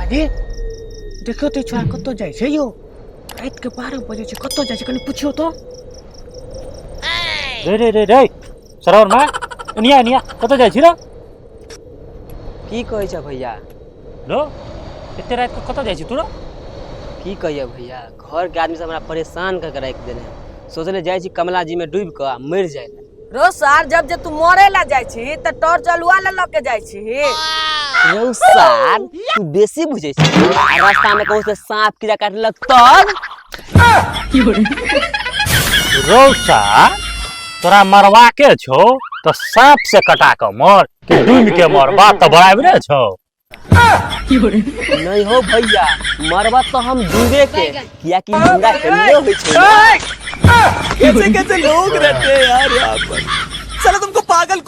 बाबाजी देखो तो छुआ कत जाय छै यो रात के 12 बजे छै कत जाय छै कनी पूछियो तो रे सरवर माँ निया कत जाय छी रे की कहै छ भैया लो एते रात के कत जाय छी तू रे की कहिए भैया घर के आदमी सब हमरा परेशान करके राख देने सोचले जाय छी कमला जी में डूब के मर जाय रो सार जब जे तू मरे ला जाय छी त टॉर्च जलुआ ला लके जाय छी रो सार तू बेसी बुझै छी रास्ता में कहू से सांप कीड़ा काटलक तब रौसा तोरा मरवा के छो तो सांप से कटा के मर कि डूब के मर बात तो बराबरे छो नहीं हो भैया मरवा तो हम डूबे के किया कि मुंडा कल्ले होई छै कैसे लोग रहते हैं यार यहाँ पर। साला तुमको पागल